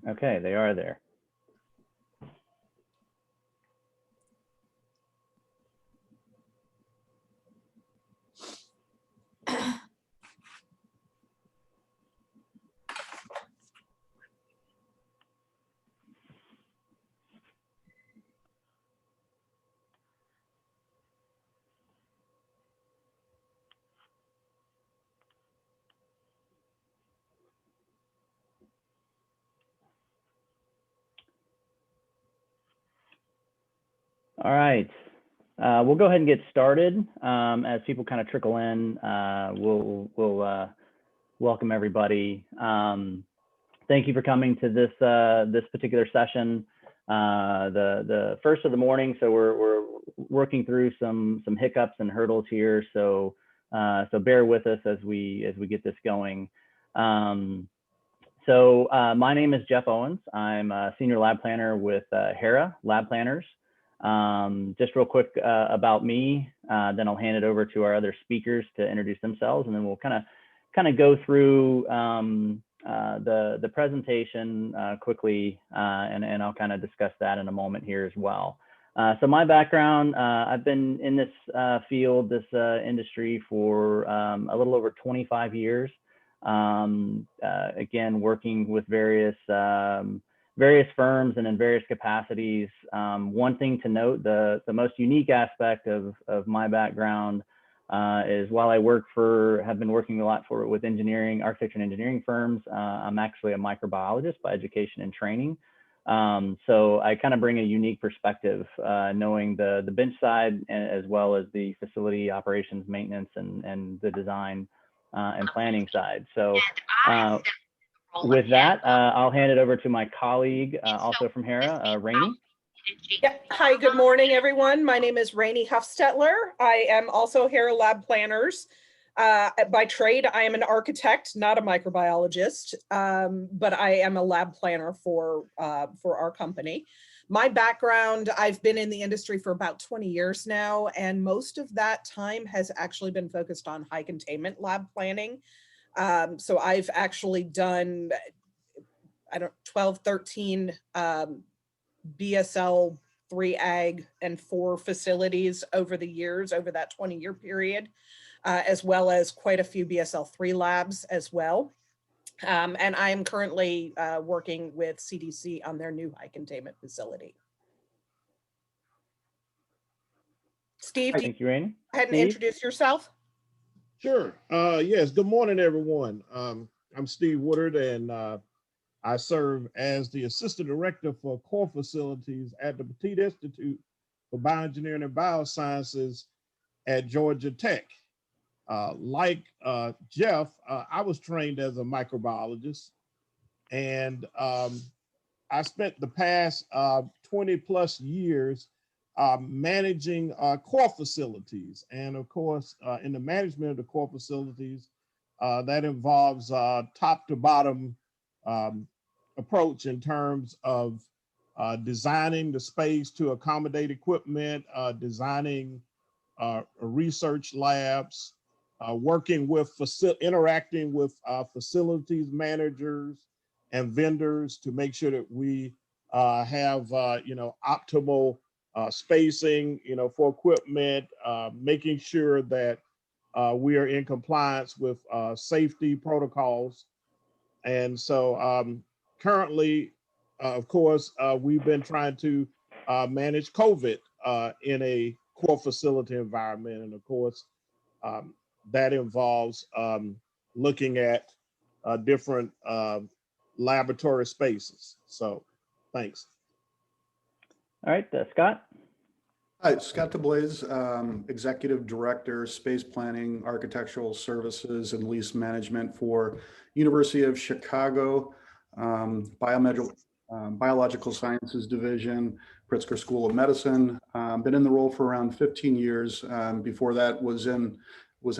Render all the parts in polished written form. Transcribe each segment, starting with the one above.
Okay, they are there. All right, we'll go ahead and get started. As people kind of trickle in, we'll welcome everybody. Thank you for coming to this particular session, the first of the morning. So we're working through some hiccups and hurdles here. So bear with us as we get this going. My name is Jeff Owens. I'm a senior lab planner with Hera Lab Planners. Just real quick about me, then I'll hand it over to our other speakers to introduce themselves, and then we'll kind of go through the presentation quickly, and I'll kind of discuss that in a moment here as well. So my background, I've been in this field, this industry for a little over 25 years. Again, working with various firms and in various capacities. One thing to note, the most unique aspect of my background is while I have been working a lot with architecture and engineering firms, I'm actually a microbiologist by education and training. So I kind of bring a unique perspective, knowing the bench side as well as the facility operations, maintenance, and the design and planning side. So with that, I'll hand it over to my colleague, also from Hera, Rainey. Yeah. Hi, good morning, everyone. My name is Rainey Huffstetler. I am also Hera Lab Planners. By trade, I am an architect, not a microbiologist, but I am a lab planner for our company. My background, I've been in the industry for about 20 years now, and most of that time has actually been focused on high containment lab planning. So I've actually done, 12, 13 BSL 3 ag and 4 facilities over the years, over that 20-year period, as well as quite a few BSL 3 labs as well. And I am currently working with CDC on their new high containment facility. Steve, thank you, Rainey. Go ahead and introduce yourself. Sure. Yes. Good morning, everyone. I'm Steve Woodard, and I serve as the Assistant Director for Core Facilities at the Petit Institute for Bioengineering and Biosciences at Georgia Tech. Like Jeff, I was trained as a microbiologist, and I spent the past 20 plus years managing core facilities. And of course, in the management of the core facilities, that involves top to bottom approach in terms of designing the space to accommodate equipment, designing research labs, working with interacting with facilities managers and vendors to make sure that we have optimal spacing for equipment, making sure that we are in compliance with safety protocols. And so currently, of course, we've been trying to manage COVID in a core facility environment. And of course, that involves looking at different laboratory spaces. So thanks. All right, Scott. Hi, Scott DeBlaise, Executive Director, Space Planning, Architectural Services, and Lease Management for University of Chicago, Biological Sciences Division, Pritzker School of Medicine. Been in the role for around 15 years. Before that was in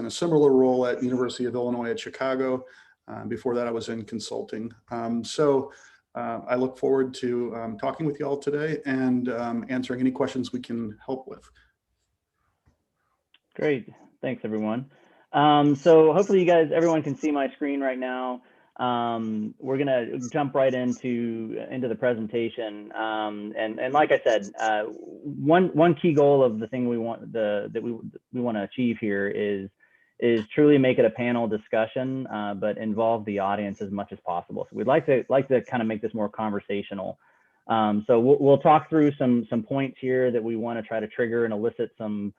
a similar role at University of Illinois at Chicago. Before that I was in consulting. I look forward to talking with you all today and answering any questions we can help with. Great, thanks everyone. So hopefully everyone can see my screen right now. we're gonna jump right into the presentation. And like I said, one key goal of the thing we want that we want to achieve here is truly make it a panel discussion, but involve the audience as much as possible. So we'd like to kind of make this more conversational. So we'll talk through some points here that we want to try to trigger and elicit some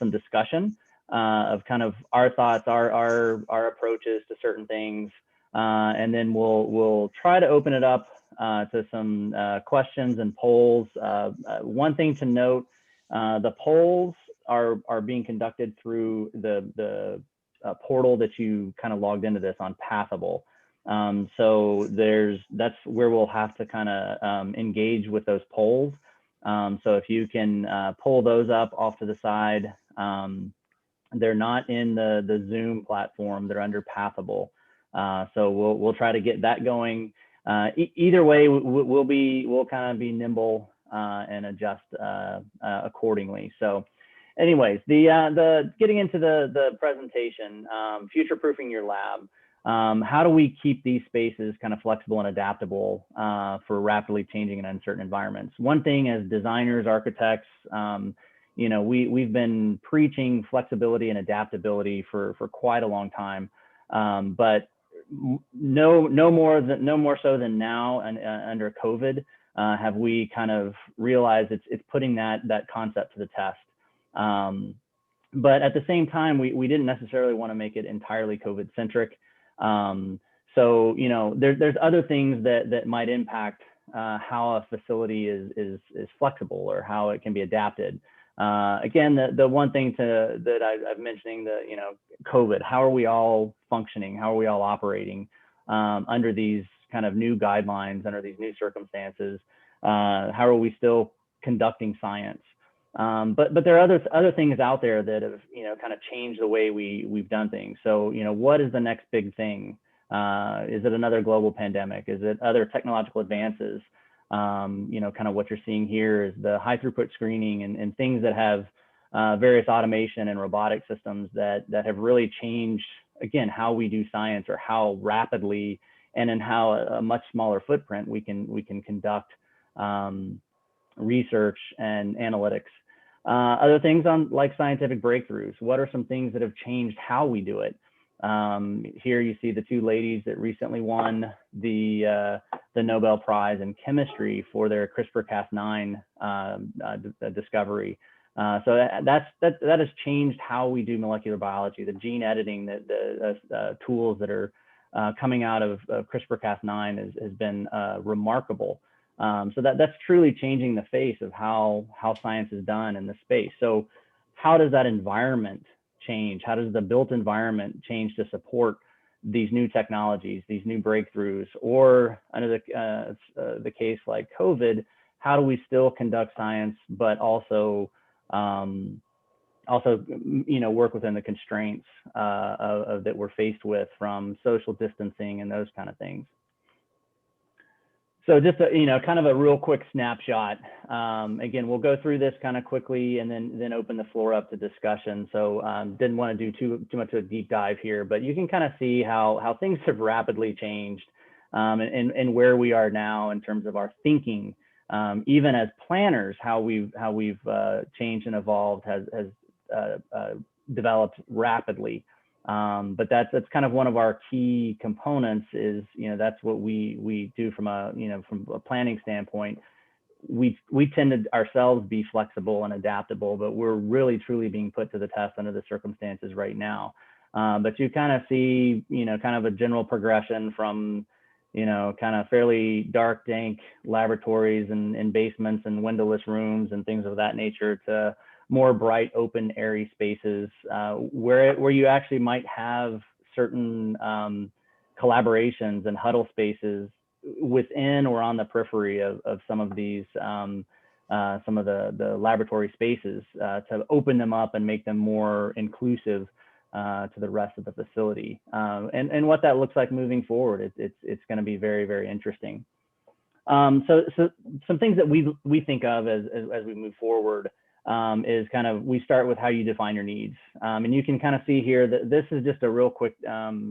discussion of kind of our thoughts, our approaches to certain things, and then we'll try to open it up to some questions and polls. One thing to note: the polls are being conducted through the portal that you kind of logged into this on Pathable. So that's where we'll have to kind of engage with those polls. So if you can pull those up off to the side, they're not in the Zoom platform, they're under Pathable. So we'll try to get that going. Either way, we'll kind of be nimble and adjust accordingly. So anyways, the getting into the presentation, future-proofing your lab. How do we keep these spaces kind of flexible and adaptable for rapidly changing and uncertain environments? One thing as designers, architects, you know, we've been preaching flexibility and adaptability for quite a long time, but no more so than now and under COVID have we kind of realized it's putting that concept to the test. But at the same time, we didn't necessarily want to make it entirely COVID centric. So, you know, there's other things that might impact how a facility is flexible or how it can be adapted. Again, the one thing that I'm mentioning, you know, COVID, how are we all functioning? How are we all operating under these kind of new guidelines, under these new circumstances? How are we still conducting science? But there are other things out there that have, you know, kind of changed the way we've done things. So, you know, what is the next big thing? Is it another global pandemic? Is it other technological advances? You know, kind of what you're seeing here is the high throughput screening and things that have various automation and robotic systems that have really changed, again, how we do science, or how rapidly and in how a much smaller footprint we can conduct research and analytics. Other things on like scientific breakthroughs. What are some things that have changed how we do it? Here you see the two ladies that recently won the Nobel Prize in chemistry for their CRISPR-Cas9 discovery. So that has changed how we do molecular biology. The gene editing, the tools that are coming out of CRISPR-Cas9 has been remarkable. So that's truly changing the face of how science is done in the space. So how does that environment change? How does the built environment change to support these new technologies, these new breakthroughs? Or under the case like COVID, how do we still conduct science, but also you know, work within the constraints that we're faced with from social distancing and those kind of things? So just you know, kind of a real quick snapshot. Again, we'll go through this kind of quickly and then open the floor up to discussion. So didn't want to do too much of a deep dive here, but you can kind of see how things have rapidly changed and where we are now in terms of our thinking. Even as planners, how we've changed and evolved has developed rapidly. But that's kind of one of our key components is, you know, that's what we do from a planning standpoint. We tend to ourselves be flexible and adaptable, but we're really truly being put to the test under the circumstances right now. But you kind of see, you know, kind of a general progression from, you know, kind of fairly dark, dank laboratories and basements and windowless rooms and things of that nature to more bright, open, airy spaces where you actually might have certain collaborations and huddle spaces within or on the periphery of some of these, some of the laboratory spaces to open them up and make them more inclusive to the rest of the facility. And what that looks like moving forward, it's going to be very, very interesting. So some things that we think of as we move forward is kind of, we start with how you define your needs. And you can kind of see here that this is just a real quick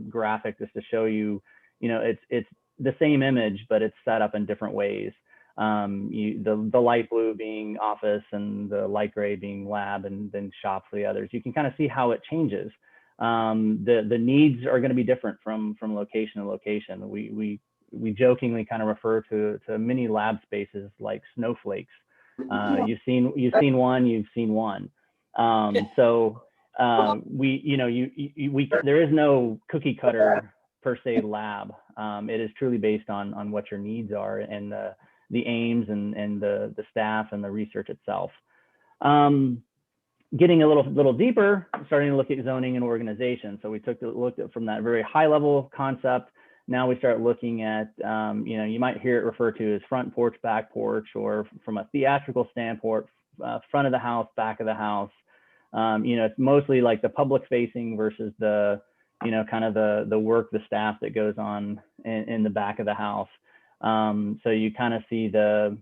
graphic just to show you, it's the same image, but it's set up in different ways. The light blue being office and the light gray being lab, and then shop for the others. You can kind of see how it changes. The needs are going to be different from location to location. We jokingly kind of refer to mini lab spaces like snowflakes. You've seen one, you've seen one. So there is no cookie cutter per se lab. It is truly based on what your needs are and the aims and the staff and the research itself. Getting a little deeper, starting to look at zoning and organization. So we looked at from that very high level concept. Now we start looking at, you might hear it referred to as front porch, back porch, or from a theatrical standpoint, front of the house, back of the house. It's mostly like the public facing versus the, kind of the work, the staff that goes on in the back of the house. So you kind of see the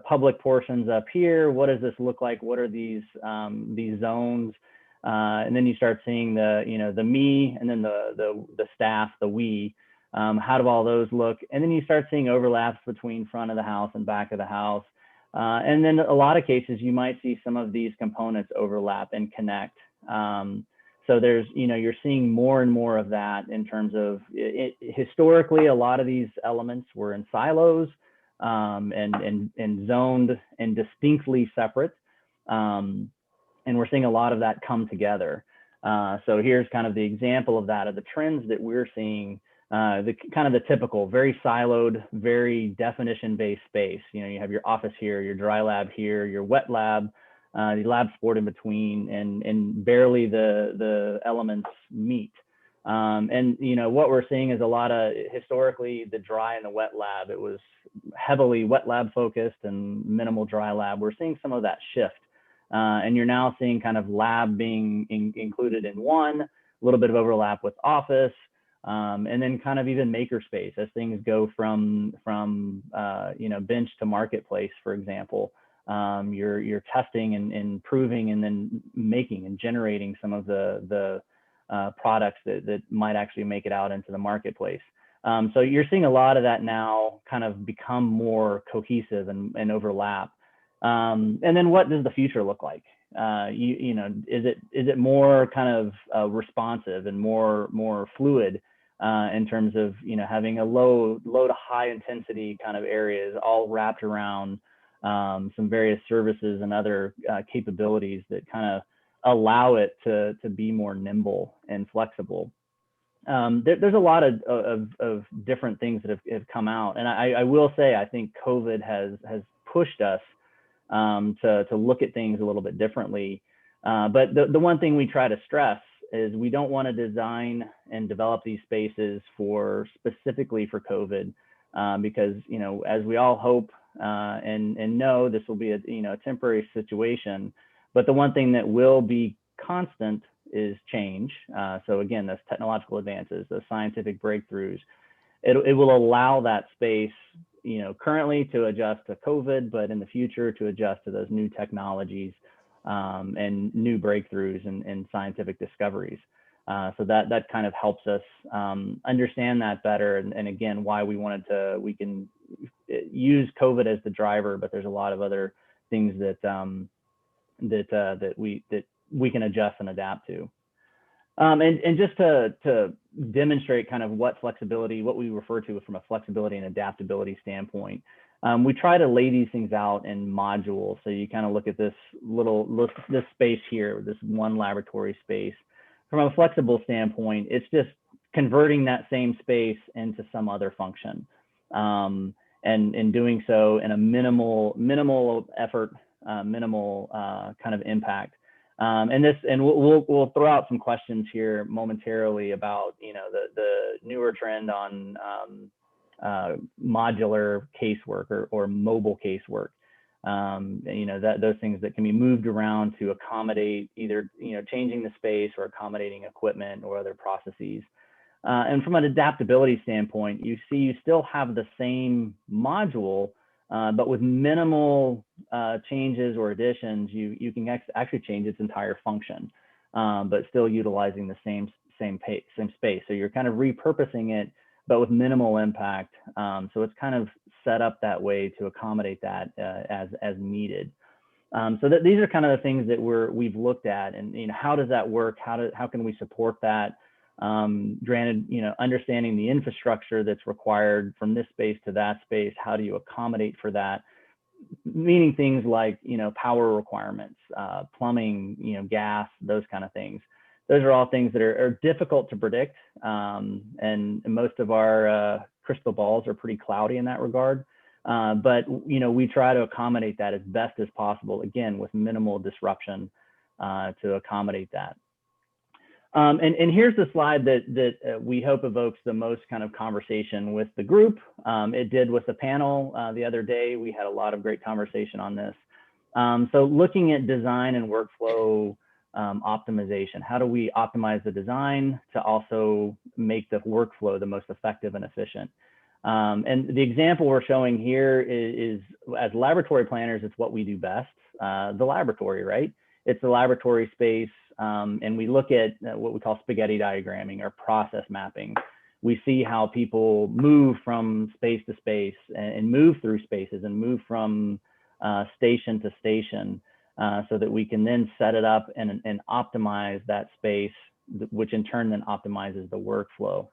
public portions up here. What does this look like? What are these zones? And then you start seeing the me, and then the staff, the we. How do all those look? And then you start seeing overlaps between front of the house and back of the house. And then a lot of cases, you might see some of these components overlap and connect. So there's, you're seeing more and more of that in terms of historically, a lot of these elements were in silos and zoned and distinctly separate. And we're seeing a lot of that come together. So here's kind of the example of that, of the trends that we're seeing, the kind of the typical, very siloed, very definition-based space. You have your office here, your dry lab here, your wet lab, the lab sport in between, and barely the elements meet. And what we're seeing is a lot of, historically, the dry and the wet lab, it was heavily wet lab focused and minimal dry lab. We're seeing some of that shift. And you're now seeing kind of lab being included in one, a little bit of overlap with office, and then kind of even makerspace as things go from bench to marketplace, for example. You're testing and improving and then making and generating some of the products that might actually make it out into the marketplace. So you're seeing a lot of that now kind of become more cohesive and overlap. And then what does the future look like? Is it more kind of responsive and more fluid in terms of having a low to high intensity kind of areas all wrapped around some various services and other capabilities that kind of allow it to be more nimble and flexible. There's a lot of different things that have come out, and I will say I think COVID has pushed us to look at things a little bit differently. But the one thing we try to stress is we don't want to design and develop these spaces specifically for COVID, because as we all hope and know, this will be a temporary situation. But the one thing that will be constant is change. So again, those technological advances, those scientific breakthroughs, it will allow that space currently to adjust to COVID, but in the future to adjust to those new technologies and new breakthroughs and scientific discoveries. So that kind of helps us understand that better. And again, why we can use COVID as the driver, but there's a lot of other things that we can adjust and adapt to. And just to demonstrate kind of what we refer to from a flexibility and adaptability standpoint, we try to lay these things out in modules. So you kind of look at this space here, this one laboratory space. From a flexible standpoint, it's just converting that same space into some other function, and doing so in a minimal effort, minimal kind of impact. And we'll throw out some questions here momentarily about the newer trend on modular casework or mobile casework. Those things that can be moved around to accommodate either changing the space or accommodating equipment or other processes. And from an adaptability standpoint, you still have the same module, but with minimal changes or additions, you can actually change its entire function, but still utilizing the same space. So you're kind of repurposing it, but with minimal impact. So it's kind of set up that way to accommodate that as needed. So that these are kind of the things that we've looked at, and how does that work? How can we support that? Granted, understanding the infrastructure that's required from this space to that space, how do you accommodate for that? Meaning things like, power requirements, plumbing, gas, those kind of things. Those are all things that are difficult to predict. And most of our crystal balls are pretty cloudy in that regard. But, we try to accommodate that as best as possible, again, with minimal disruption to accommodate that. And here's the slide that we hope evokes the most kind of conversation with the group. It did with the panel the other day. We had a lot of great conversation on this. So looking at design and workflow optimization, how do we optimize the design to also make the workflow the most effective and efficient? And the example we're showing here is as laboratory planners, it's what we do best, the laboratory, right? It's the laboratory space. And we look at what we call spaghetti diagramming or process mapping. We see how people move from space to space and move through spaces and move from station to station so that we can then set it up and optimize that space, which in turn then optimizes the workflow.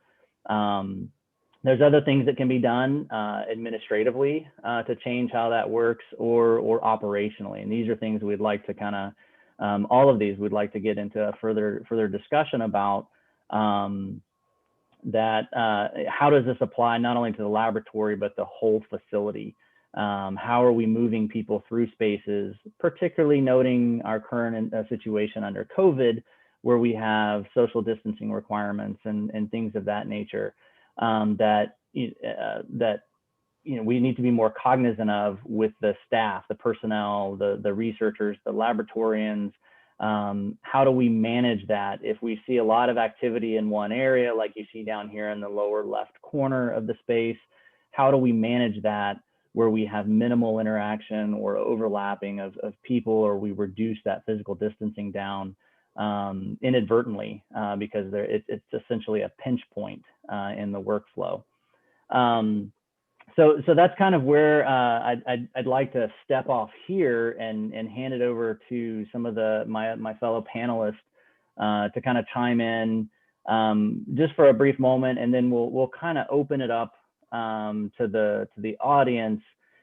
There's other things that can be done administratively to change how that works or operationally. And these are things we'd like to kind of all of these we'd like to get into a further discussion about that. How does this apply not only to the laboratory, but the whole facility? How are we moving people through spaces, particularly noting our current situation under COVID, where we have social distancing requirements and things of that nature that we need to be more cognizant of with the staff, the personnel, the researchers, the laboratorians. How do we manage that? If we see a lot of activity in one area, like you see down here in the lower left corner of the space, how do we manage that where we have minimal interaction or overlapping of people, or we reduce that physical distancing down inadvertently because it's essentially a pinch point in the workflow. So that's kind of where I'd like to step off here and hand it over to some of my fellow panelists to kind of chime in just for a brief moment, and then we'll kind of open it up to the audience,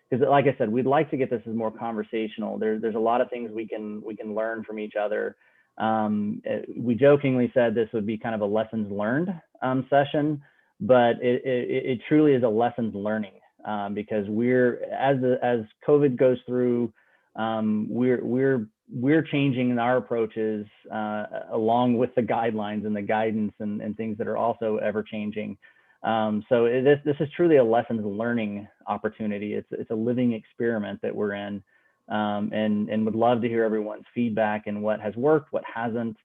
because like I said, we'd like to get this as more conversational. There's a lot of things we can learn from each other. We jokingly said this would be kind of a lessons learned session, but it truly is a lessons learning because as COVID goes through, we're changing our approaches along with the guidelines and the guidance and things that are also ever changing. So this is truly a lessons learning opportunity. It's a living experiment that we're in, and would love to hear everyone's feedback and what has worked, what hasn't.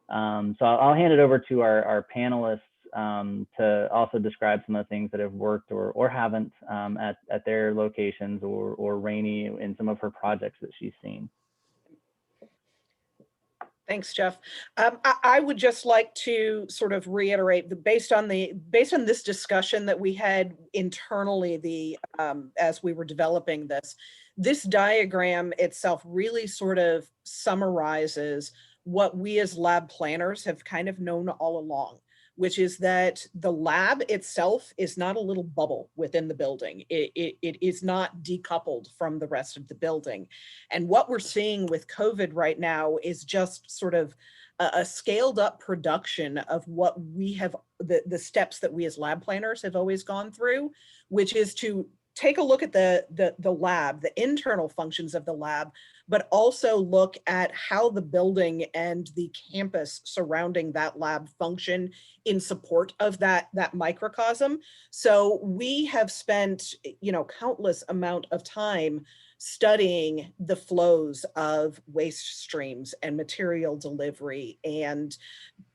So I'll hand it over to our panelists to also describe some of the things that have worked or haven't at their locations, or Rainey in some of her projects that she's seen. Thanks, Jeff. I would just like to sort of reiterate that based on this discussion that we had internally, as we were developing this diagram itself really sort of summarizes what we as lab planners have kind of known all along, which is that the lab itself is not a little bubble within the building. It is not decoupled from the rest of the building. And what we're seeing with COVID right now is just sort of a scaled up production of what we have, the steps that we as lab planners have always gone through, which is to take a look at the lab, the internal functions of the lab, but also look at how the building and the campus surrounding that lab function in support of that microcosm. So we have spent, countless amount of time studying the flows of waste streams and material delivery and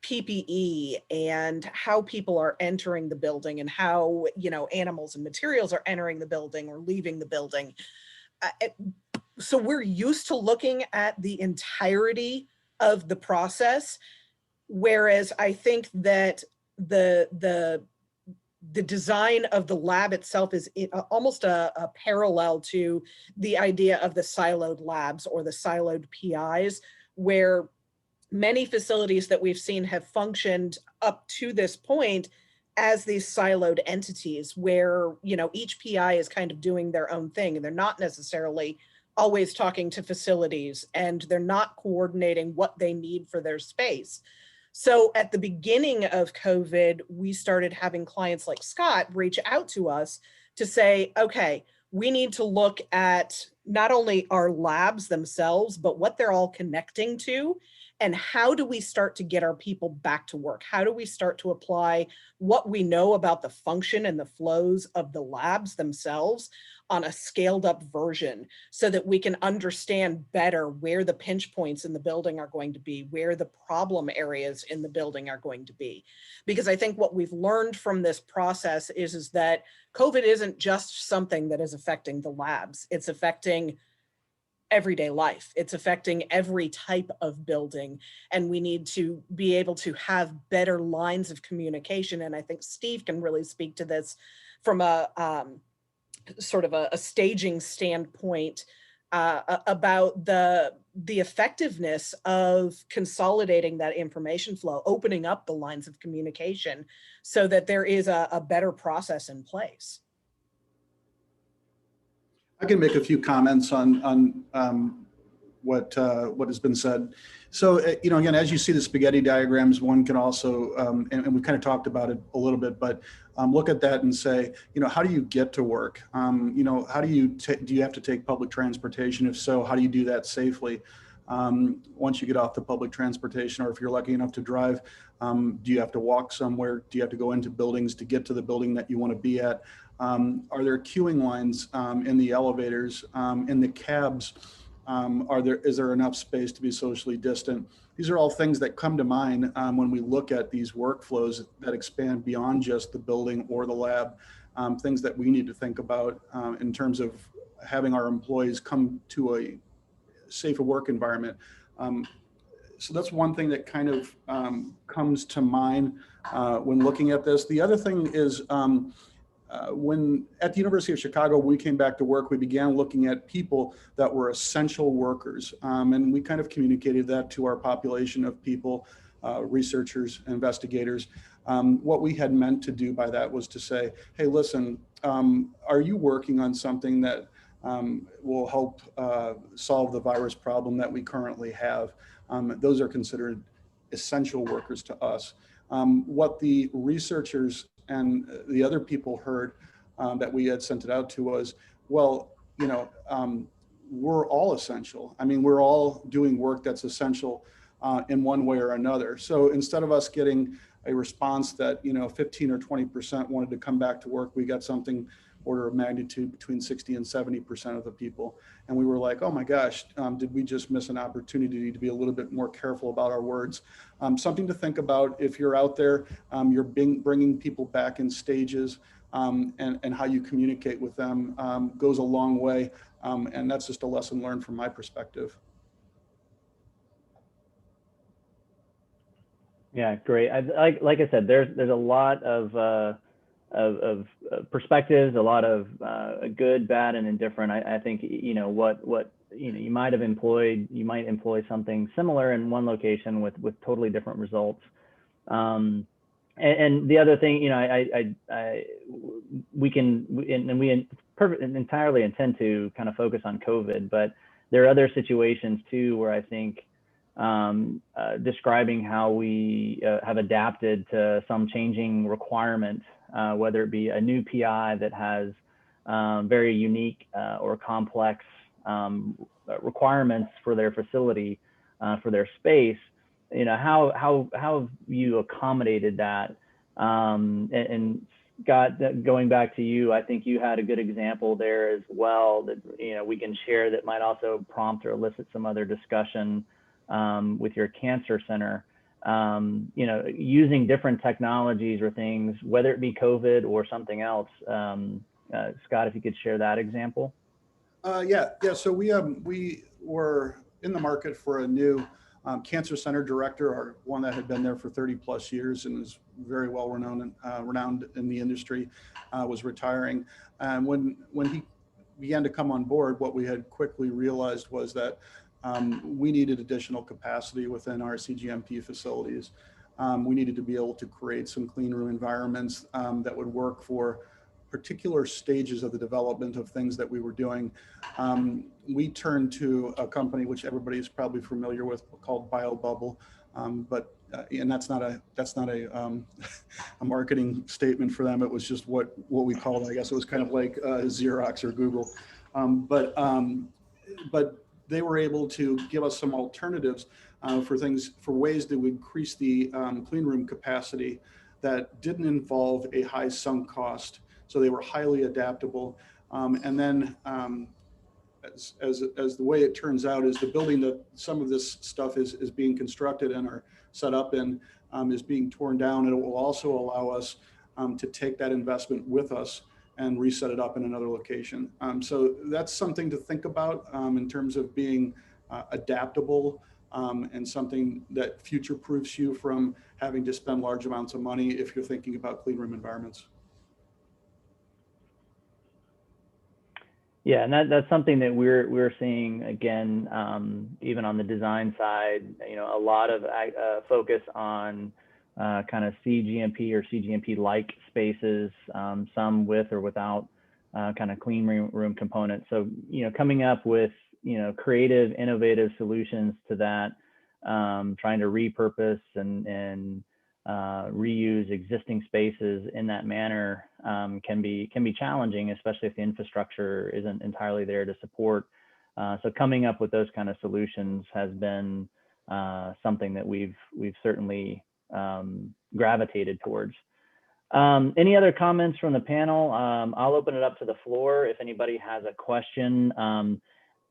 PPE and how people are entering the building and how, animals and materials are entering the building or leaving the building. So we're used to looking at the entirety of the process, whereas I think that the the design of the lab itself is almost a parallel to the idea of the siloed labs or the siloed PIs, where many facilities that we've seen have functioned up to this point as these siloed entities where, you know, each PI is kind of doing their own thing and they're not necessarily always talking to facilities and they're not coordinating what they need for their space. So at the beginning of COVID, we started having clients like Scott reach out to us to say, okay, we need to look at not only our labs themselves, but what they're all connecting to. And how do we start to get our people back to work? How do we start to apply what we know about the function and the flows of the labs themselves on a scaled up version so that we can understand better where the pinch points in the building are going to be, where the problem areas in the building are going to be? Because I think what we've learned from this process is that COVID isn't just something that is affecting the labs. It's affecting everyday life. It's affecting every type of building, and we need to be able to have better lines of communication. And I think Steve can really speak to this from a sort of a staging standpoint about the effectiveness of consolidating that information flow, opening up the lines of communication so that there is a better process in place. I can make a few comments on what has been said. So, you know, again, as you see the spaghetti diagrams, one can also, and we kind of talked about it a little bit, but look at that and say, you know, how do you get to work? You know, how do you have to take public transportation? If so, how do you do that safely? Once you get off the public transportation, or if you're lucky enough to drive, do you have to walk somewhere? Do you have to go into buildings to get to the building that you want to be at? Are there queuing lines in the elevators, in the cabs? Is there enough space to be socially distant? These are all things that come to mind when we look at these workflows that expand beyond just the building or the lab, things that we need to think about in terms of having our employees come to a safer work environment. So that's one thing that kind of comes to mind when looking at this. The other thing is when at the University of Chicago, we came back to work, we began looking at people that were essential workers. And we kind of communicated that to our population of people, researchers, investigators. What we had meant to do by that was to say, hey, listen, are you working on something that will help solve the virus problem that we currently have? Those are considered essential workers to us. What the researchers and the other people heard that we had sent it out to was, well, you know, we're all essential. I mean, we're all doing work that's essential in one way or another. So instead of us getting a response that, you know, 15 or 20% wanted to come back to work, we got something order of magnitude between 60 and 70% of the people. And we were like, oh my gosh, did we just miss an opportunity to be a little bit more careful about our words? Something to think about if you're out there, you're bringing people back in stages, and how you communicate with them goes a long way. And that's just a lesson learned from my perspective. Yeah, great. Like I said, there's a lot of perspectives, a lot of good, bad, and indifferent. I think, you know, what you know, you might employ something similar in one location with totally different results. And the other thing, you know, we entirely intend to kind of focus on COVID, but there are other situations too where I think describing how we have adapted to some changing requirement, whether it be a new PI that has very unique or complex requirements for their facility, for their space. You know, how have you accommodated that? And Scott, going back to you, I think you had a good example there as well that, you know, we can share that might also prompt or elicit some other discussion with your cancer center. You know, using different technologies or things, whether it be COVID or something else. Scott, if you could share that example. Yeah. So we were in the market for a new Cancer Center director, our one that had been there for 30 plus years and is very well renowned in the industry, was retiring. And when he began to come on board, what we had quickly realized was that we needed additional capacity within our CGMP facilities. We needed to be able to create some clean room environments that would work for particular stages of the development of things that we were doing. We turned to a company which everybody is probably familiar with called BioBubble, and that's not a a marketing statement for them. It was just what we called it. I guess it was kind of like Xerox or Google, but they were able to give us some alternatives for ways to increase the clean room capacity that didn't involve a high sunk cost. So they were highly adaptable. And then as the way it turns out is the building that some of this stuff is being constructed and are set up in is being torn down. And it will also allow us to take that investment with us and reset it up in another location. So that's something to think about in terms of being adaptable and something that future-proofs you from having to spend large amounts of money if you're thinking about clean room environments. Yeah, and that's something that we're seeing again, even on the design side. You know, a lot of focus on kind of CGMP or CGMP-like spaces, some with or without kind of clean room components. So, you know, coming up with, you know, creative, innovative solutions to that, trying to repurpose and reuse existing spaces in that manner can be challenging, especially if the infrastructure isn't entirely there to support. So coming up with those kind of solutions has been something that we've certainly gravitated towards. Any other comments from the panel? I'll open it up to the floor if anybody has a question.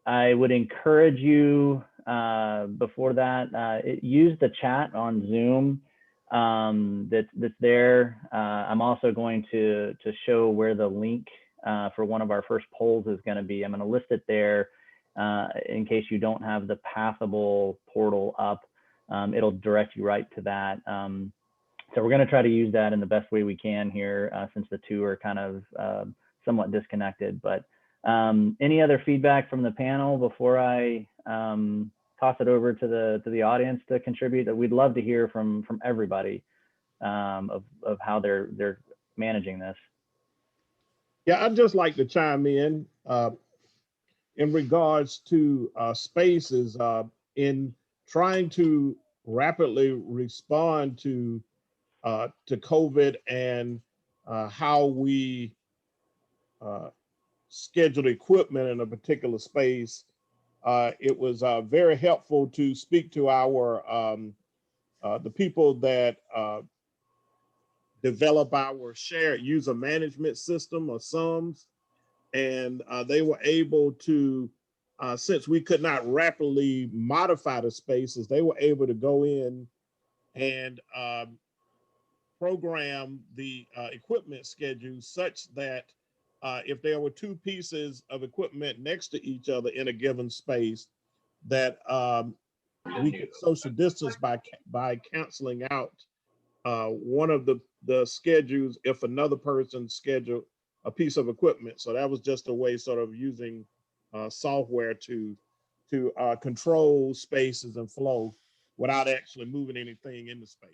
I would encourage you before that, use the chat on Zoom that's there. I'm also going to show where the link for one of our first polls is going to be. I'm going to list it there in case you don't have the Pathable portal up. It'll direct you right to that. So we're going to try to use that in the best way we can here since the two are kind of somewhat disconnected. But any other feedback from the panel before I toss it over to the audience to contribute? We'd love to hear from everybody of how they're managing this. Yeah, I'd just like to chime in regards to spaces in trying to rapidly respond to COVID and how we scheduled equipment in a particular space. It was very helpful to speak to our the people that develop our shared user management system or SUMS, and they were able to, since we could not rapidly modify the spaces, they were able to go in and program the equipment schedule such that if there were two pieces of equipment next to each other in a given space, that we could social distance by canceling out one of the schedules if another person scheduled a piece of equipment. So that was just a way sort of using software to control spaces and flow without actually moving anything in the space.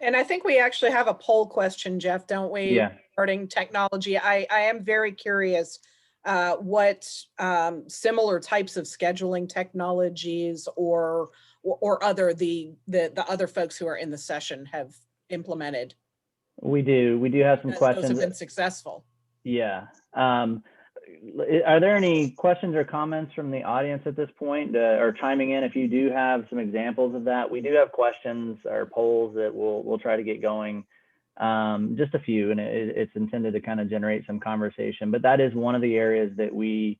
And I think we actually have a poll question, Jeff, don't we? Yeah. Regarding technology. I am very curious what similar types of scheduling technologies or other the other folks who are in the session have implemented. We do have some questions. Those have been successful. Yeah. Are there any questions or comments from the audience at this point, or chiming in if you do have some examples of that? We do have questions or polls that we'll try to get going, just a few, and it's intended to kind of generate some conversation. But that is one of the areas that we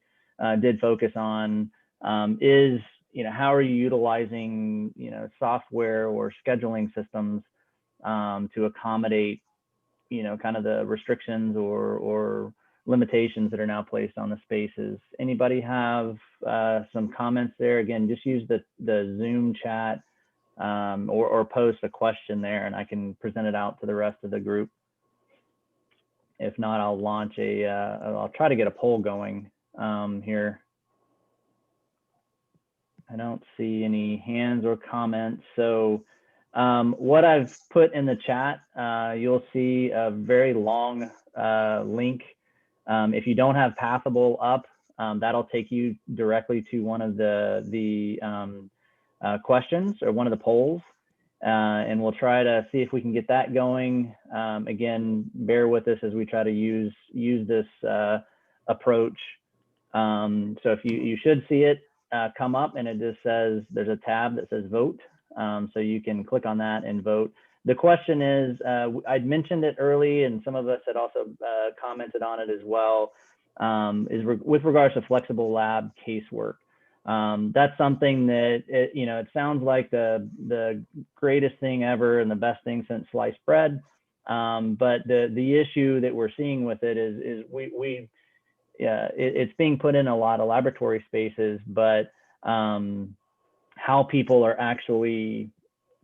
did focus on, is, you know, how are you utilizing, you know, software or scheduling systems to accommodate, you know, kind of the restrictions or limitations that are now placed on the spaces. Anybody have some comments there? Again, just use the Zoom chat or post a question there, and I can present it out to the rest of the group. If not, I'll launch I'll try to get a poll going here. I don't see any hands or comments. So what I've put in the chat, you'll see a very long link. If you don't have Pathable up, that'll take you directly to one of the questions or one of the polls. And we'll try to see if we can get that going. Again, bear with us as we try to use this approach. So if you should see it come up, and it just says, there's a tab that says vote. So you can click on that and vote. The question is, I'd mentioned it early, and some of us had also commented on it as well, with regards to flexible lab casework. That's something that, it sounds like the greatest thing ever and the best thing since sliced bread. But the issue that we're seeing with it is it's being put in a lot of laboratory spaces, but how people are actually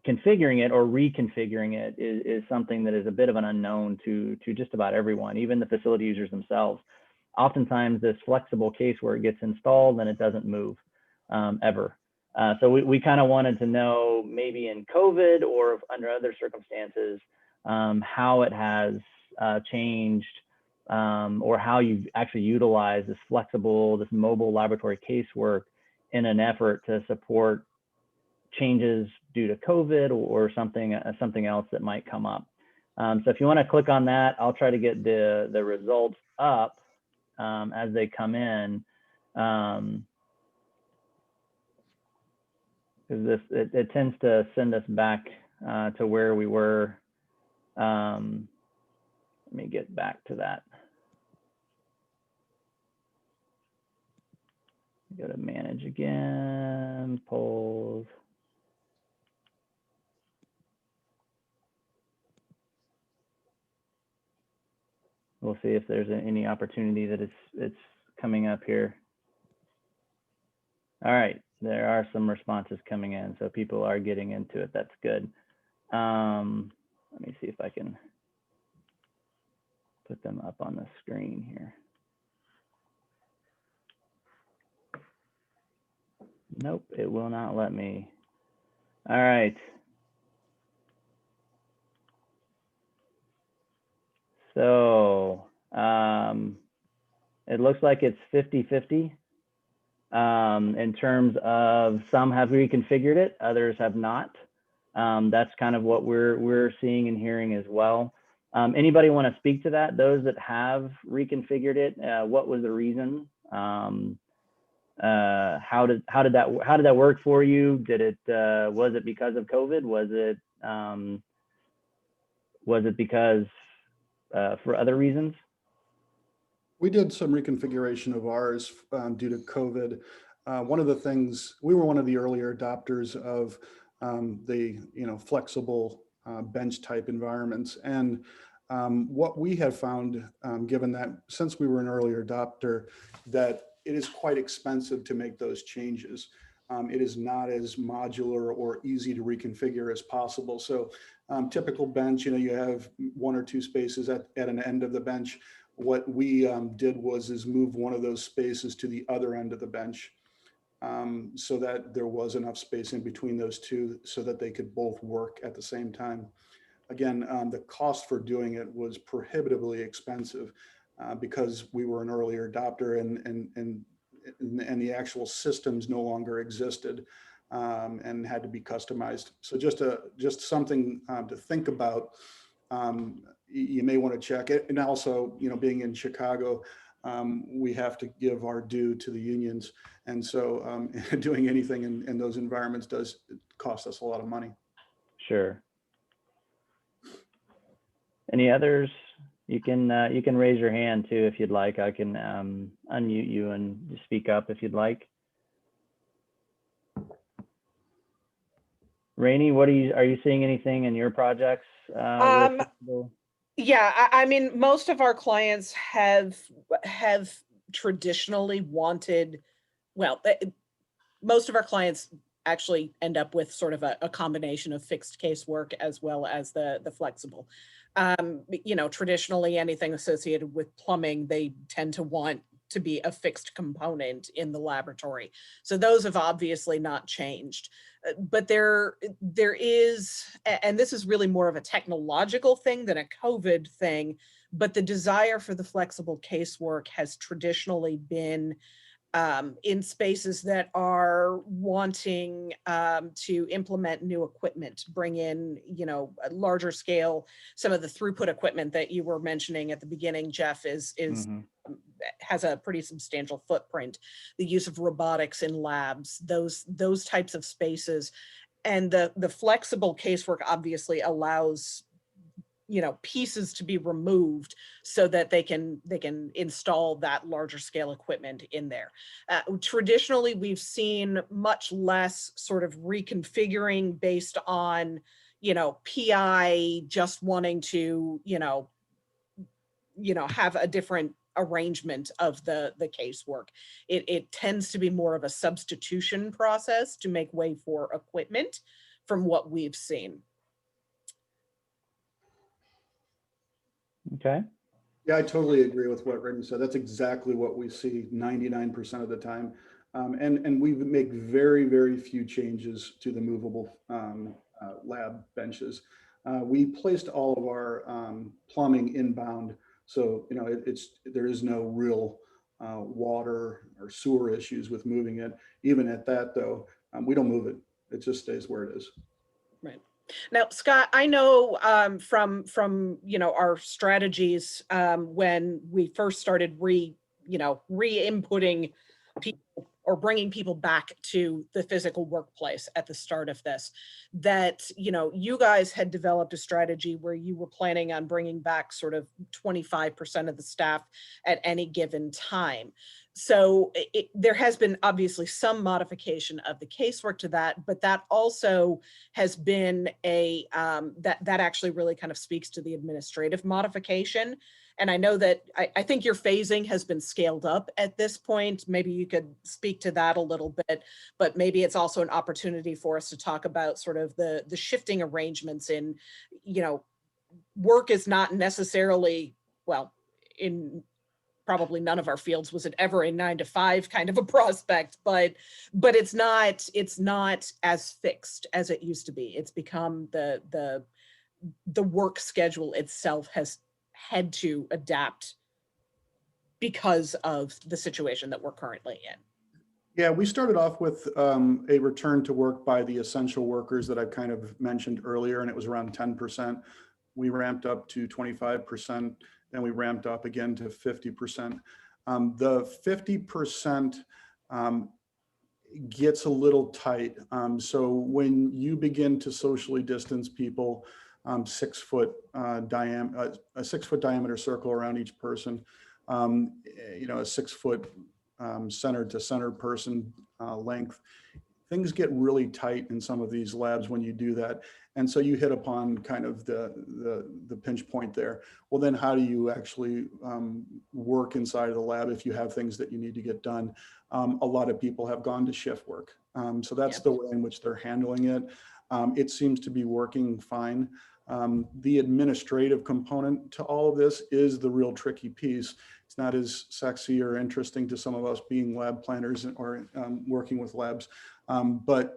configuring it or reconfiguring it is something that is a bit of an unknown to just about everyone, even the facility users themselves. Oftentimes this flexible casework gets installed and it doesn't move ever. So we kind of wanted to know, maybe in COVID or under other circumstances, how it has changed, or how you actually utilize this mobile laboratory casework in an effort to support changes due to COVID or something else that might come up. So if you want to click on that, I'll try to get the results up as they come in, because it tends to send us back to where we were. Let me get back to that. Go to manage again, polls. We'll see if there's any opportunity that it's coming up here. All right, there are some responses coming in, so people are getting into it. That's good. Let me see if I can put them up on the screen here. Nope, it will not let me. All right. So it looks like it's 50-50 in terms of some have reconfigured it, others have not. That's kind of what we're seeing and hearing as well. Anybody want to speak to that? Those that have reconfigured it, what was the reason? How did that work for you? Was it because of COVID? Was it because for other reasons? We did some reconfiguration of ours due to COVID. One of the things, we were one of the earlier adopters of the flexible bench type environments. And what we have found, given that since we were an earlier adopter, that it is quite expensive to make those changes. It is not as modular or easy to reconfigure as possible. So typical bench, you have 1 or 2 spaces at an end of the bench. What we did was move one of those spaces to the other end of the bench so that there was enough space in between those two so that they could both work at the same time. Again, the cost for doing it was prohibitively expensive because we were an earlier adopter and the actual systems no longer existed and had to be customized. So just something to think about. You may want to check it. And also, being in Chicago, we have to give our due to the unions. And so doing anything in those environments does cost us a lot of money. Sure. Any others? You can raise your hand too if you'd like. I can unmute you and just speak up if you'd like. Rainey, are you seeing anything in your projects? Yeah, I mean, most of our clients have traditionally wanted, well, most of our clients actually end up with sort of a combination of fixed casework as well as the flexible. Traditionally, anything associated with plumbing, they tend to want to be a fixed component in the laboratory. So those have obviously not changed. But there is, and this is really more of a technological thing than a COVID thing, but the desire for the flexible casework has traditionally been in spaces that are wanting to implement new equipment, bring in, a larger scale. Some of the throughput equipment that you were mentioning at the beginning, Jeff, is has a pretty substantial footprint. The use of robotics in labs, those types of spaces, and the flexible casework obviously allows pieces to be removed so that they can install that larger scale equipment in there. Traditionally, we've seen much less sort of reconfiguring based on PI just wanting to have a different arrangement of the casework. It tends to be more of a substitution process to make way for equipment from what we've seen. Okay. Yeah, I totally agree with what Randy said. That's exactly what we see 99% of the time. And we make very, very few changes to the movable lab benches. We placed all of our plumbing inbound. So, there is no real water or sewer issues with moving it. Even at that though, we don't move it. It just stays where it is. Right. Now, Scott, I know from our strategies when we first started re-inputting people or bringing people back to the physical workplace at the start of this, that you guys had developed a strategy where you were planning on bringing back sort of 25% of the staff at any given time. So there has been obviously some modification of the casework to that, but that also has been that actually really kind of speaks to the administrative modification. And I know that I think your phasing has been scaled up at this point. Maybe you could speak to that a little bit, but maybe it's also an opportunity for us to talk about sort of the shifting arrangements in, work is not necessarily, well, in probably none of our fields was it ever a 9-to-5 kind of a prospect, but it's not as fixed as it used to be. It's become the work schedule itself has had to adapt because of the situation that we're currently in. Yeah, we started off with a return to work by the essential workers that I kind of mentioned earlier, and it was around 10%. We ramped up to 25%, then we ramped up again to 50%. The 50% gets a little tight. So when you begin to socially distance people, 6 foot diameter, a 6 foot diameter circle around each person, a 6 foot center to center person length, things get really tight in some of these labs when you do that. And so you hit upon kind of the pinch point there. Well, then how do you actually work inside of the lab if you have things that you need to get done? A lot of people have gone to shift work. So that's the way in which they're handling it. It seems to be working fine. The administrative component to all of this is the real tricky piece. It's not as sexy or interesting to some of us being lab planners or working with labs. But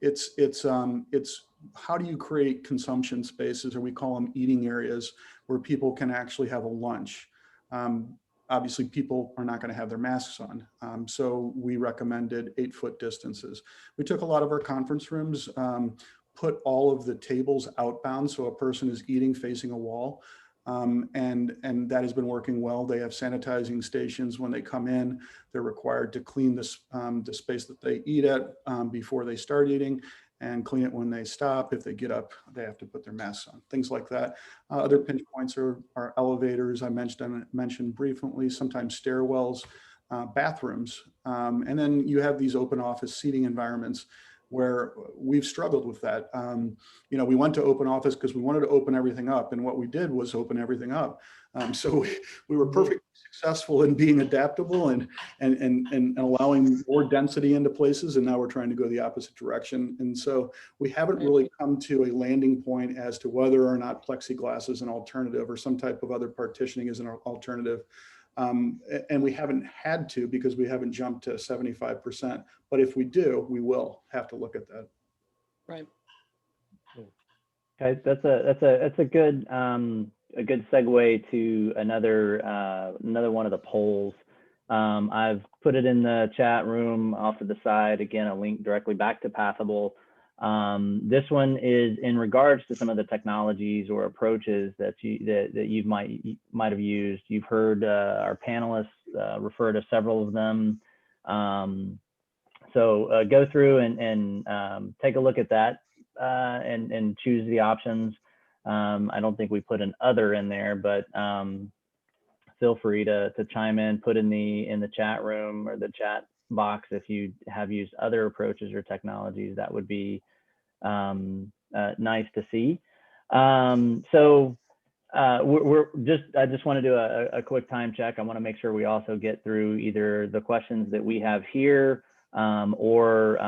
it's how do you create consumption spaces, or we call them eating areas, where people can actually have a lunch. Obviously, people are not going to have their masks on. So we recommended 8 foot distances. We took a lot of our conference rooms, put all of the tables outbound so a person is eating facing a wall. And that has been working well. They have sanitizing stations when they come in. They're required to clean the space that they eat at before they start eating, and clean it when they stop. If they get up, they have to put their masks on, things like that. Other pinch points are elevators. I mentioned briefly, sometimes stairwells, bathrooms. And then you have these open office seating environments. where we've struggled with that. You know, we went to open office because we wanted to open everything up, and what we did was open everything up. So we were perfectly successful in being adaptable and allowing more density into places, and now we're trying to go the opposite direction. And so we haven't really come to a landing point as to whether or not plexiglass is an alternative or some type of other partitioning is an alternative. And we haven't had to because we haven't jumped to 75%. But if we do, we will have to look at that. Right. Okay, that's a good segue to another one of the polls. I've put it in the chat room off to the side. Again, a link directly back to Pathable. This one is in regards to some of the technologies or approaches that you might have used. You've heard our panelists refer to several of them. So go through and take a look at that and choose the options. I don't think we put an other in there, but feel free to chime in, put in the chat room or the chat box if you have used other approaches or technologies. That would be nice to see. So I just want to do a quick time check. I want to make sure we also get through either the questions that we have here or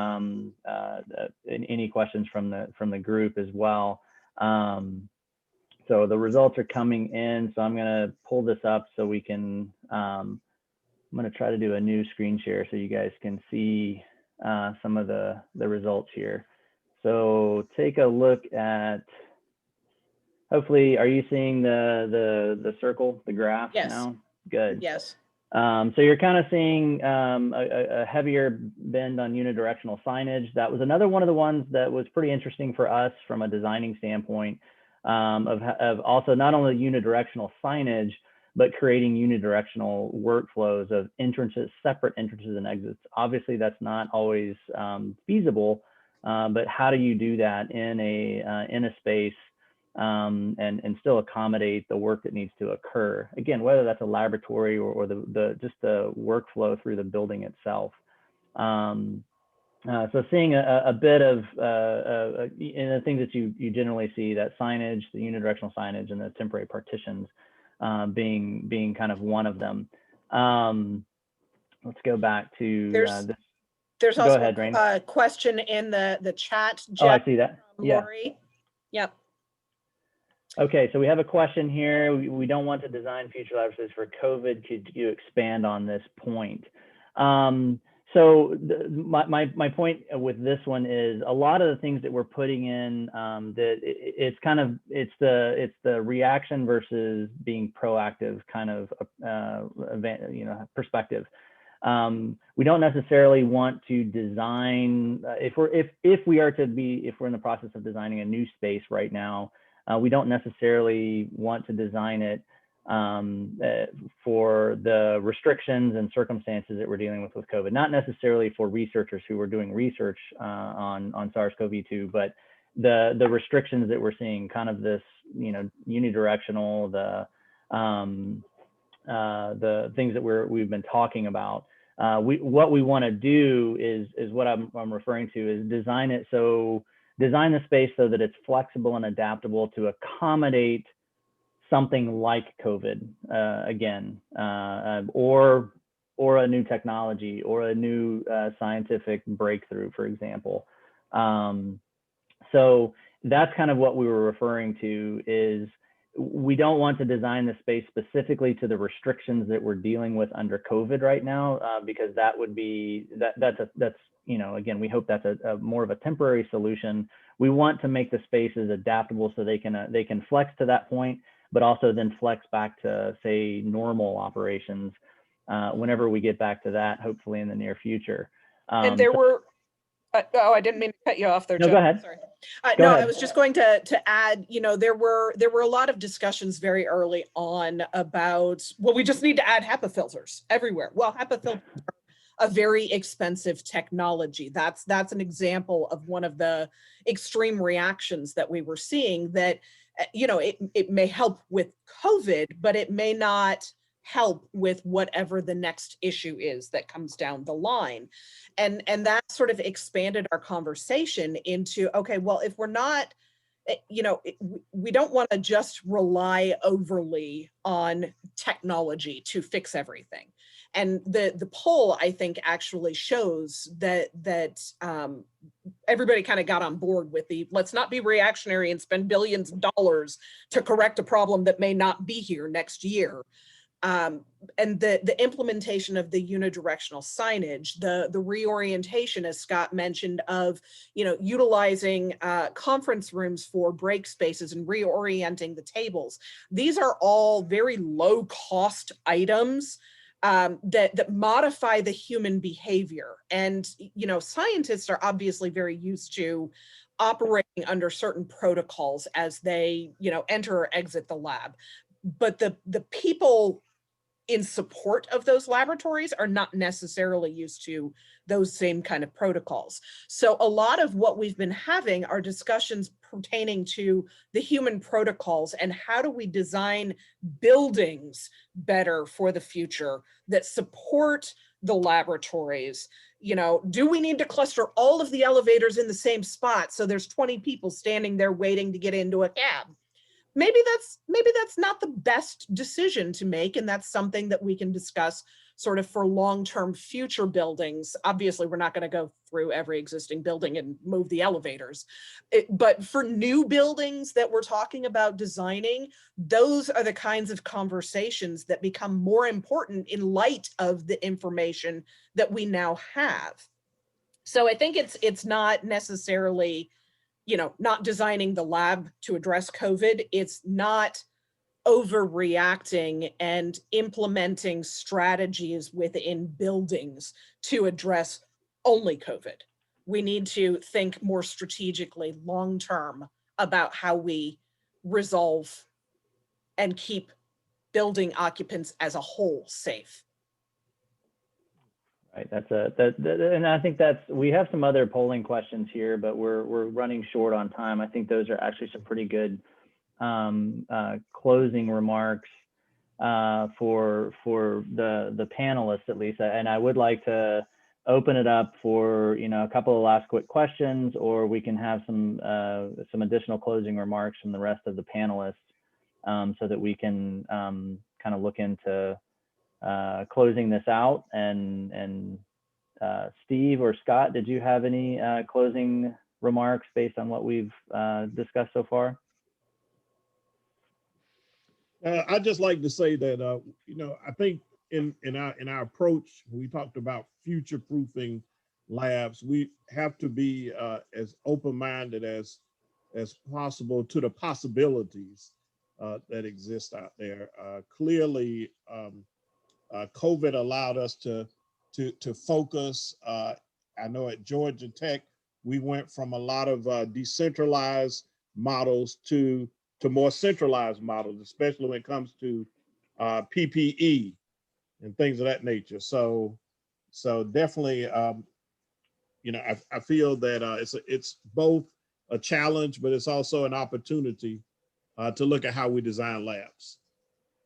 any questions from the group as well. So the results are coming in. So I'm going to pull this up so we can, I'm going to try to do a new screen share so you guys can see some of the results here. So take a look at, hopefully, are you seeing the circle, the graph now? Good. Yes. So you're kind of seeing a heavier bend on unidirectional signage. That was another one of the ones that was pretty interesting for us from a designing standpoint of also not only unidirectional signage, but creating unidirectional workflows of entrances, separate entrances and exits. Obviously, that's not always feasible, but how do you do that in a space and still accommodate the work that needs to occur? Again, whether that's a laboratory or just the workflow through the building itself. So seeing a bit of in the things that you generally see, that signage, the unidirectional signage, and the temporary partitions being kind of one of them. Let's go back to this. There's also ahead, a question in the chat. Jeff, I see that. Yeah. Lori. Yep. Okay, so we have a question here. We don't want to design future laboratories for COVID. Could you expand on this point? So my point with this one is a lot of the things that we're putting in that it's the reaction versus being proactive kind of perspective. We don't necessarily want to design if we're in the process of designing a new space right now. We don't necessarily want to design it for the restrictions and circumstances that we're dealing with COVID. Not necessarily for researchers who are doing research on SARS-CoV-2, but the restrictions that we're seeing, kind of this, unidirectional, the things that we've been talking about. What we want to do is what I'm referring to is design the space so that it's flexible and adaptable to accommodate something like COVID again, or a new technology or a new scientific breakthrough, for example. So that's kind of what we were referring to is we don't want to design the space specifically to the restrictions that we're dealing with under COVID right now, because that would be, that's again, we hope that's a more of a temporary solution. We want to make the spaces adaptable so they can flex to that point, but also then flex back to, say, normal operations whenever we get back to that, hopefully in the near future. And there were, I didn't mean to cut you off there. No, Joe. go ahead. Sorry. Go ahead. I was just going to add, there were a lot of discussions very early on about, well, we just need to add HEPA filters everywhere. Well, HEPA filters are a very expensive technology. That's an example of one of the extreme reactions that we were seeing that, it may help with COVID, but it may not help with whatever the next issue is that comes down the line. And that sort of expanded our conversation into, okay, well, if we're not, we don't want to just rely overly on technology to fix everything. And the poll, I think, actually shows that everybody kind of got on board with the let's not be reactionary and spend billions of dollars to correct a problem that may not be here next year. And the implementation of the unidirectional signage, the reorientation, as Scott mentioned, of utilizing conference rooms for break spaces and reorienting the tables. These are all very low cost items that modify the human behavior. And scientists are obviously very used to operating under certain protocols as they enter or exit the lab. But the people in support of those laboratories are not necessarily used to those same kind of protocols. So a lot of what we've been having are discussions pertaining to the human protocols and how do we design buildings better for the future that support the laboratories. Do we need to cluster all of the elevators in the same spot so there's 20 people standing there waiting to get into a cab? Maybe that's not the best decision to make, and that's something that we can discuss sort of for long-term future buildings. Obviously, we're not going to go through every existing building and move the elevators, but for new buildings that we're talking about designing, those are the kinds of conversations that become more important in light of the information that we now have. So I think it's not necessarily not designing the lab to address COVID. It's not overreacting and implementing strategies within buildings to address only COVID. We need to think more strategically long-term about how we resolve and keep building occupants as a whole safe. Right, and I think we have some other polling questions here, but we're running short on time. I think those are actually some pretty good closing remarks for the panelists at least. And I would like to open it up for a couple of last quick questions, or we can have some additional closing remarks from the rest of the panelists, so that we can kind of look into closing this out. And Steve or Scott, did you have any closing remarks based on what we've discussed so far? I'd just like to say that I think in our approach, we talked about future-proofing labs. We have to be as open-minded as possible to the possibilities that exist out there. Clearly, COVID allowed us to focus. I know at Georgia Tech, we went from a lot of decentralized models to more centralized models, especially when it comes to PPE and things of that nature. So definitely, I feel that it's both a challenge, but it's also an opportunity to look at how we design labs.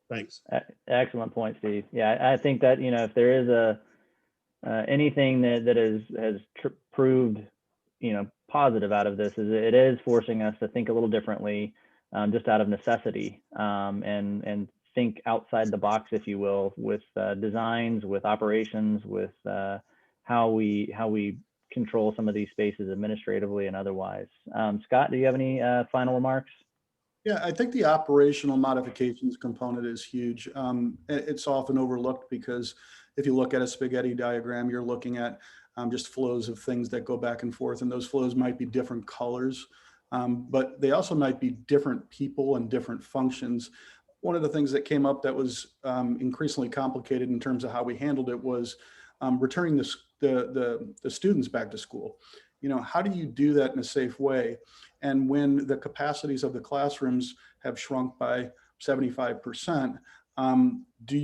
Thanks. Excellent point, Steve. Yeah, I think that if there is anything that has proved positive out of this, is it is forcing us to think a little differently, just out of necessity, and think outside the box, if you will, with designs, with operations, with how we control some of these spaces administratively and otherwise. Scott, do you have any final remarks? Yeah, I think the operational modifications component is huge. It's often overlooked because if you look at a spaghetti diagram, you're looking at just flows of things that go back and forth, and those flows might be different colors, but they also might be different people and different functions. One of the things that came up that was increasingly complicated in terms of how we handled it was returning the students back to school. How do you do that in a safe way? And when the capacities of the classrooms have shrunk by 75%, do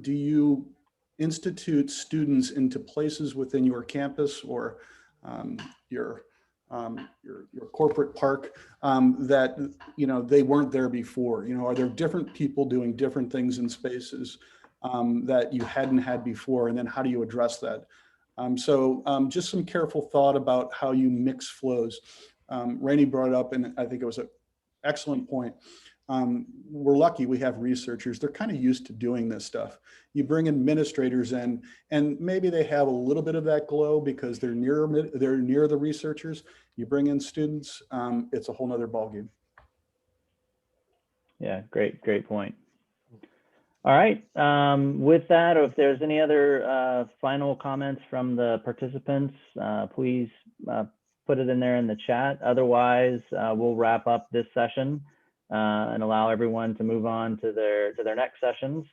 you institute students into places within your campus or your your corporate park, that, you know, they weren't there before? You know, are there different people doing different things in spaces that you hadn't had before? And then how do you address that? So just some careful thought about how you mix flows. Rainey brought it up, and I think it was an excellent point. We're lucky we have researchers. They're kind of used to doing this stuff. You bring administrators in, and maybe they have a little bit of that glow because they're near the researchers. You bring in students, it's a whole nother ballgame. Yeah, great point. All right, with that, if there's any other final comments from the participants, please put it in there in the chat. Otherwise, we'll wrap up this session and allow everyone to move on to their next sessions.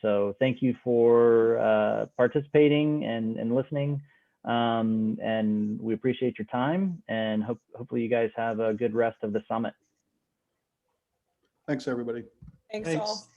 So thank you for participating and listening, and we appreciate your time, and hopefully you guys have a good rest of the summit. Thanks, everybody. Thanks all.